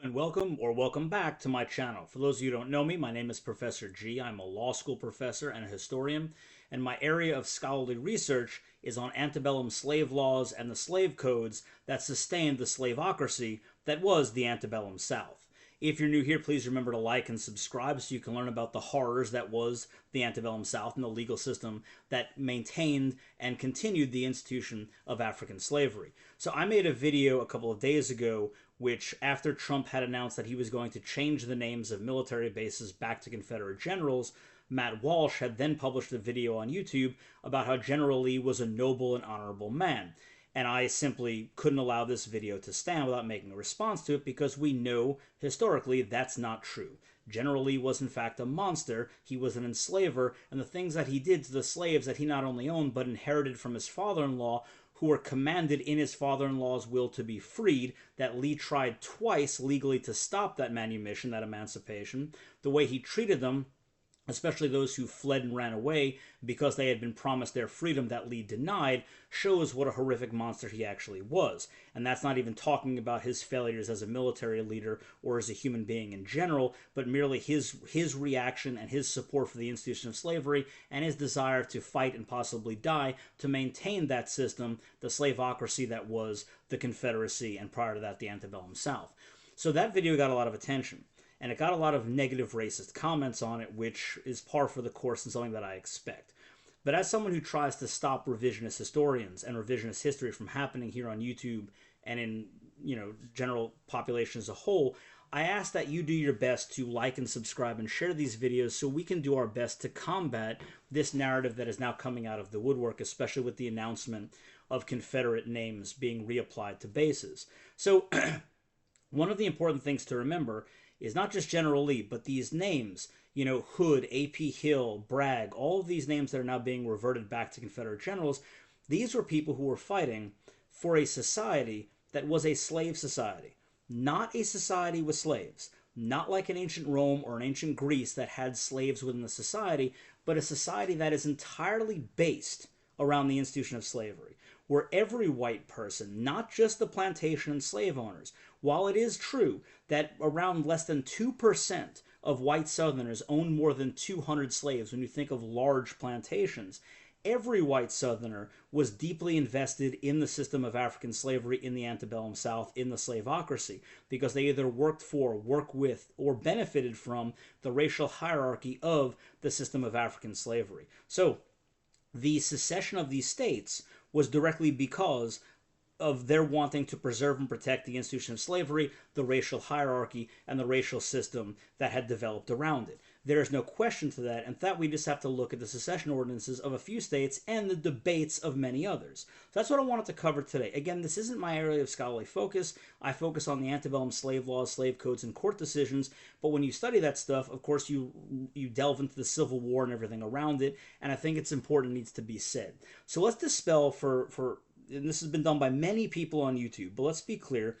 And welcome back to my channel. For those of you who don't know me, my name is Professor G. I'm a law school professor and a historian, and my area of scholarly research is on antebellum slave laws and the slave codes that sustained the slaveocracy that was the antebellum South. If you're new here, please remember to like and subscribe so you can learn about the horrors that was the antebellum South and the legal system that maintained and continued the institution of African slavery. So I made a video a couple of days ago which, after Trump had announced that he was going to change the names of military bases back to Confederate generals, Matt Walsh had then published a video on YouTube about how General Lee was a noble and honorable man. And I simply couldn't allow this video to stand without making a response to it because we know historically that's not true. General Lee was in fact a monster, he was an enslaver, and the things that he did to the slaves that he not only owned but inherited from his father-in-law, who were commanded in his father-in-law's will to be freed, that Lee tried twice legally to stop that manumission, that emancipation, the way he treated them, especially those who fled and ran away because they had been promised their freedom that Lee denied, shows what a horrific monster he actually was. And that's not even talking about his failures as a military leader or as a human being in general, but merely his reaction and his support for the institution of slavery and his desire to fight and possibly die to maintain that system, the slaveocracy that was the Confederacy and prior to that the antebellum South. So that video got a lot of attention. And it got a lot of negative racist comments on it, which is par for the course and something that I expect. But as someone who tries to stop revisionist historians and revisionist history from happening here on YouTube and in, general population as a whole, I ask that you do your best to like and subscribe and share these videos so we can do our best to combat this narrative that is now coming out of the woodwork, especially with the announcement of Confederate names being reapplied to bases. So one of the important things to remember is not just General Lee, but these names, Hood, A.P. Hill, Bragg, all of these names that are now being reverted back to Confederate generals, these were people who were fighting for a society that was a slave society, not a society with slaves, not like an ancient Rome or an ancient Greece that had slaves within the society, but a society that is entirely based around the institution of slavery, where every white person, not just the plantation and slave owners, while it is true that around less than 2% of white Southerners own more than 200 slaves when you think of large plantations, every white Southerner was deeply invested in the system of African slavery in the antebellum South, in the slaveocracy, because they either worked for, worked with, or benefited from the racial hierarchy of the system of African slavery. So the secession of these states was directly because of their wanting to preserve and protect the institution of slavery, the racial hierarchy, and the racial system that had developed around it. There is no question to that, and that we just have to look at the secession ordinances of a few states and the debates of many others. So that's what I wanted to cover today. Again, this isn't my area of scholarly focus. I focus on the antebellum slave laws, slave codes, and court decisions, but when you study that stuff, of course, you delve into the Civil War and everything around it, and I think it's important, it needs to be said. So let's dispel and this has been done by many people on YouTube, but let's be clear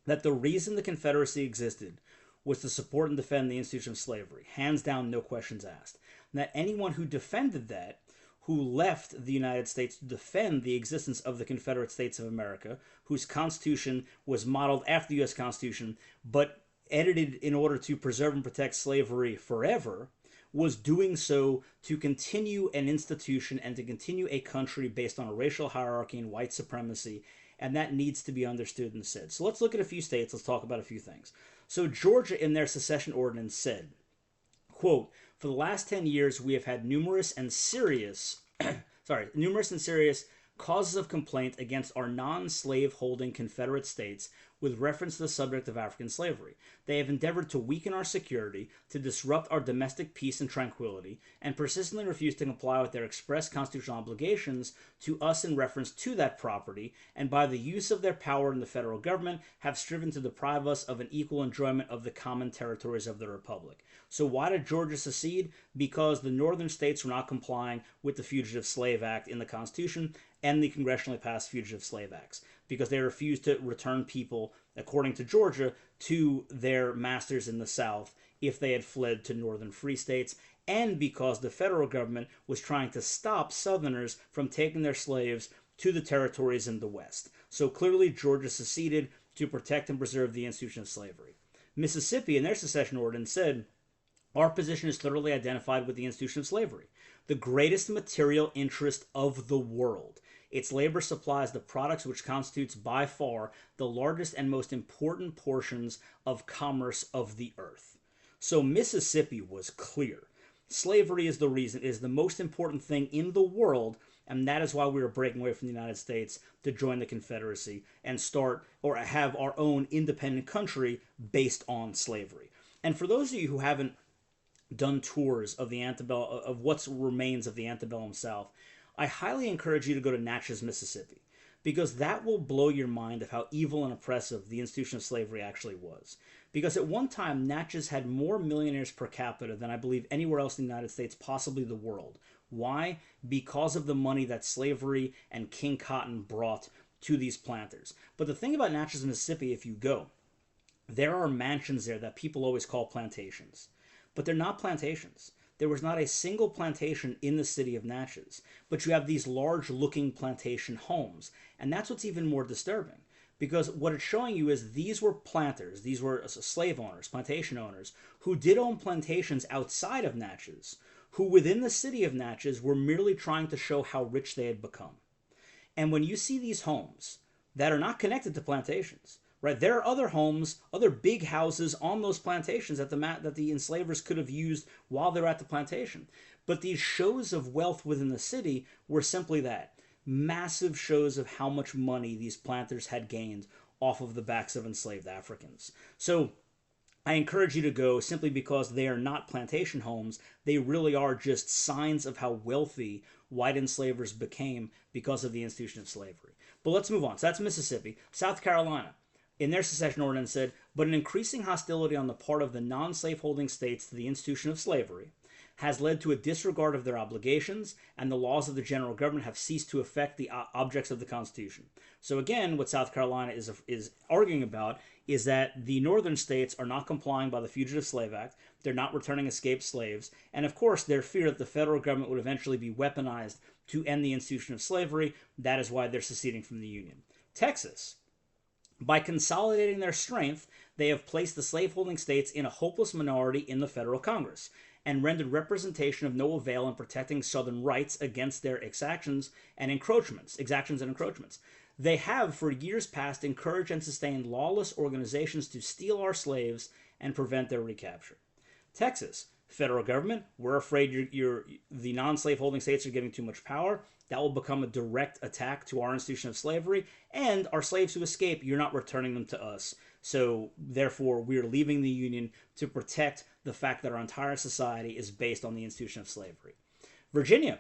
that the reason the Confederacy existed was to support and defend the institution of slavery. Hands down, no questions asked. And that anyone who defended that, who left the United States to defend the existence of the Confederate States of America, whose Constitution was modeled after the U.S. Constitution, but edited in order to preserve and protect slavery forever, was doing so to continue an institution and to continue a country based on a racial hierarchy and white supremacy, and that needs to be understood and said. So let's look at a few states, let's talk about a few things. So Georgia in their secession ordinance said, quote, "For the last 10 years we have had numerous and serious causes of complaint against our non-slave holding Confederate states with reference to the subject of African slavery. They have endeavored to weaken our security, to disrupt our domestic peace and tranquility, and persistently refuse to comply with their express constitutional obligations to us in reference to that property, and by the use of their power in the federal government have striven to deprive us of an equal enjoyment of the common territories of the Republic." So why did Georgia secede? Because the northern states were not complying with the Fugitive Slave Act in the Constitution and the congressionally passed Fugitive Slave Acts, because they refused to return people, according to Georgia, to their masters in the South if they had fled to northern free states, and because the federal government was trying to stop Southerners from taking their slaves to the territories in the West. So clearly Georgia seceded to protect and preserve the institution of slavery. Mississippi, in their secession ordinance, said, our position is thoroughly identified with the institution of slavery, the greatest material interest of the world. Its labor supplies the products which constitutes by far the largest and most important portions of commerce of the earth. So Mississippi was clear. Slavery is the most important thing in the world, and that is why we were breaking away from the United States to join the Confederacy and start or have our own independent country based on slavery. And for those of you who haven't done tours of the antebellum, of what remains of the antebellum South, I highly encourage you to go to Natchez, Mississippi, because that will blow your mind of how evil and oppressive the institution of slavery actually was. Because at one time, Natchez had more millionaires per capita than I believe anywhere else in the United States, possibly the world. Why? Because of the money that slavery and King Cotton brought to these planters. But the thing about Natchez, Mississippi, if you go, there are mansions there that people always call plantations. But they're not plantations. There was not a single plantation in the city of Natchez. But you have these large-looking plantation homes. And that's what's even more disturbing. Because what it's showing you is these were planters, these were slave owners, plantation owners, who did own plantations outside of Natchez, who within the city of Natchez were merely trying to show how rich they had become. And when you see these homes that are not connected to plantations, right? There are other homes, other big houses on those plantations that the enslavers could have used while they're at the plantation. But these shows of wealth within the city were simply that. Massive shows of how much money these planters had gained off of the backs of enslaved Africans. So I encourage you to go simply because they are not plantation homes. They really are just signs of how wealthy white enslavers became because of the institution of slavery. But let's move on. So that's Mississippi. South Carolina, in their secession ordinance, said, but an increasing hostility on the part of the non-slaveholding states to the institution of slavery has led to a disregard of their obligations, and the laws of the general government have ceased to affect the objects of the Constitution. So again, what South Carolina is arguing about is that the northern states are not complying by the Fugitive Slave Act, they're not returning escaped slaves, and of course their fear that the federal government would eventually be weaponized to end the institution of slavery. That is why they're seceding from the Union. Texas, by consolidating their strength, they have placed the slaveholding states in a hopeless minority in the federal Congress, and rendered representation of no avail in protecting Southern rights against their exactions and encroachments. They have, for years past, encouraged and sustained lawless organizations to steal our slaves and prevent their recapture. Texas, federal government, we're afraid the non-slaveholding states are getting too much power. That will become a direct attack to our institution of slavery, and our slaves who escape, you're not returning them to us. So, therefore, we're leaving the Union to protect the fact that our entire society is based on the institution of slavery. Virginia,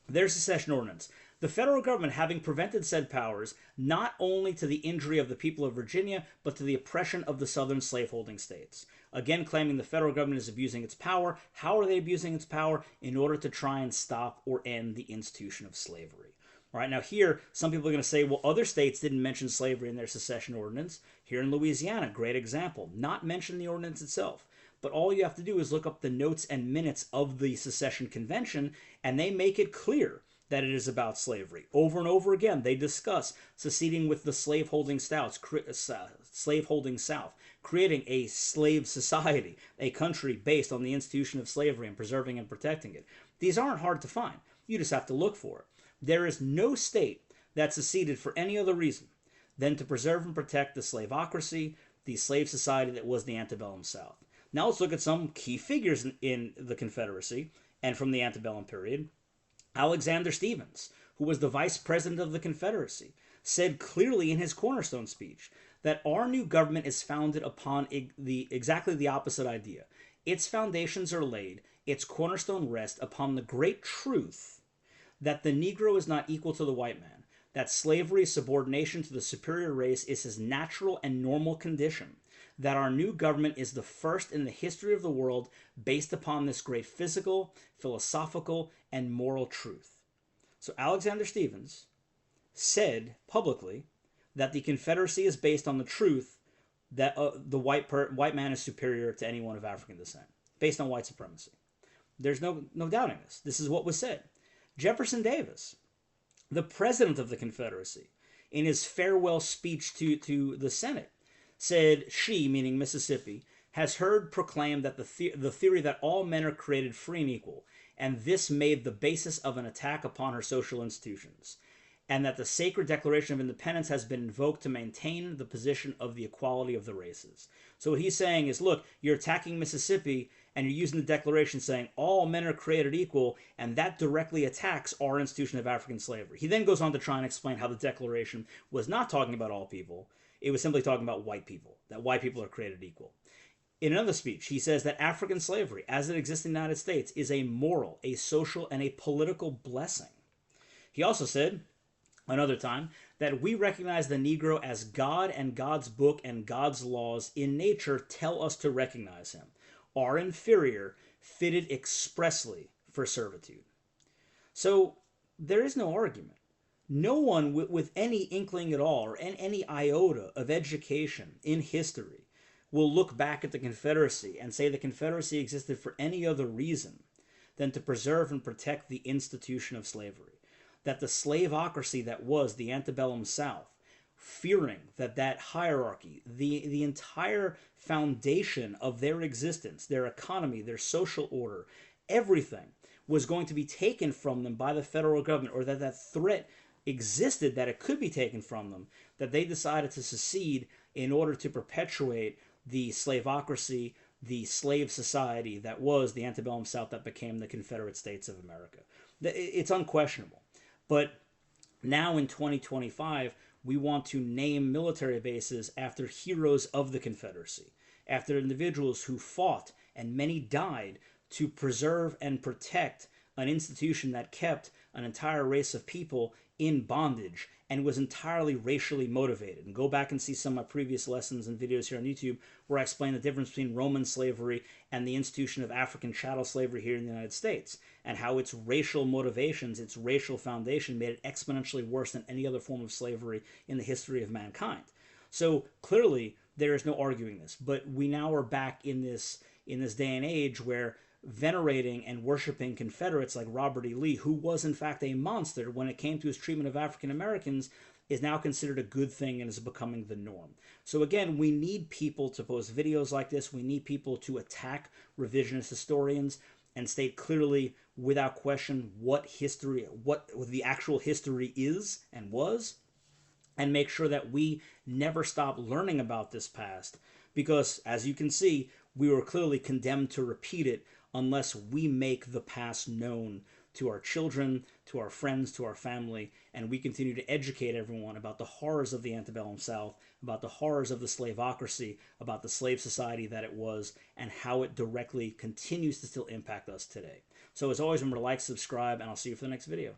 their secession ordinance. The federal government having prevented said powers, not only to the injury of the people of Virginia, but to the oppression of the southern slaveholding states. Again, claiming the federal government is abusing its power. How are they abusing its power? In order to try and stop or end the institution of slavery. All right, now here, some people are going to say, well, other states didn't mention slavery in their secession ordinance. Here in Louisiana, great example, not mention the ordinance itself. But all you have to do is look up the notes and minutes of the secession convention, and they make it clear that it is about slavery. Over and over again, they discuss seceding with the slaveholding South, creating a slave society, a country based on the institution of slavery and preserving and protecting it. These aren't hard to find. You just have to look for it. There is no state that seceded for any other reason than to preserve and protect the slaveocracy, the slave society that was the antebellum South. Now let's look at some key figures in the Confederacy and from the antebellum period. Alexander Stephens, who was the vice president of the Confederacy, said clearly in his cornerstone speech that our new government is founded upon exactly the opposite idea. Its foundations are laid, its cornerstone rests upon the great truth that the Negro is not equal to the white man, that slavery, subordination to the superior race is his natural and normal condition, that our new government is the first in the history of the world based upon this great physical, philosophical, and moral truth. So Alexander Stephens said publicly that the Confederacy is based on the truth that the white man is superior to anyone of African descent, based on white supremacy. There's no doubting this. This is what was said. Jefferson Davis, the president of the Confederacy, in his farewell speech to the Senate, said she, meaning Mississippi, has heard proclaimed that the theory that all men are created free and equal, and this made the basis of an attack upon her social institutions, and that the sacred Declaration of Independence has been invoked to maintain the position of the equality of the races. So what he's saying is, look, you're attacking Mississippi, and you're using the Declaration saying all men are created equal, and that directly attacks our institution of African slavery. He then goes on to try and explain how the Declaration was not talking about all people. It was simply talking about white people, that white people are created equal. In another speech, he says that African slavery, as it exists in the United States, is a moral, a social, and a political blessing. He also said, another time, that we recognize the Negro as God, and God's book and God's laws in nature tell us to recognize him, our inferior, fitted expressly for servitude. So there is no argument. No one with any inkling at all, or any iota of education in history, will look back at the Confederacy and say the Confederacy existed for any other reason than to preserve and protect the institution of slavery. That the slaveocracy that was the antebellum South, fearing that that hierarchy, the entire foundation of their existence, their economy, their social order, everything was going to be taken from them by the federal government, or that that threat existed that it could be taken from them, that they decided to secede in order to perpetuate the slaveocracy, the slave society that was the antebellum South that became the Confederate States of America. It's unquestionable. But now in 2025, we want to name military bases after heroes of the Confederacy, after individuals who fought, and many died, to preserve and protect an institution that kept an entire race of people in bondage and was entirely racially motivated. And go back and see some of my previous lessons and videos here on YouTube where I explain the difference between Roman slavery and the institution of African chattel slavery here in the United States, and how its racial motivations, its racial foundation made it exponentially worse than any other form of slavery in the history of mankind. So clearly there is no arguing this, but we now are back in this day and age where venerating and worshiping Confederates like Robert E. Lee, who was in fact a monster when it came to his treatment of African Americans, is now considered a good thing and is becoming the norm. So again, we need people to post videos like this. We need people to attack revisionist historians and state clearly, without question, what the actual history is and was, and make sure that we never stop learning about this past, because as you can see, we were clearly condemned to repeat it unless we make the past known to our children, to our friends, to our family, and we continue to educate everyone about the horrors of the antebellum South, about the horrors of the slaveocracy, about the slave society that it was, and how it directly continues to still impact us today. So as always, remember to like, subscribe, and I'll see you for the next video.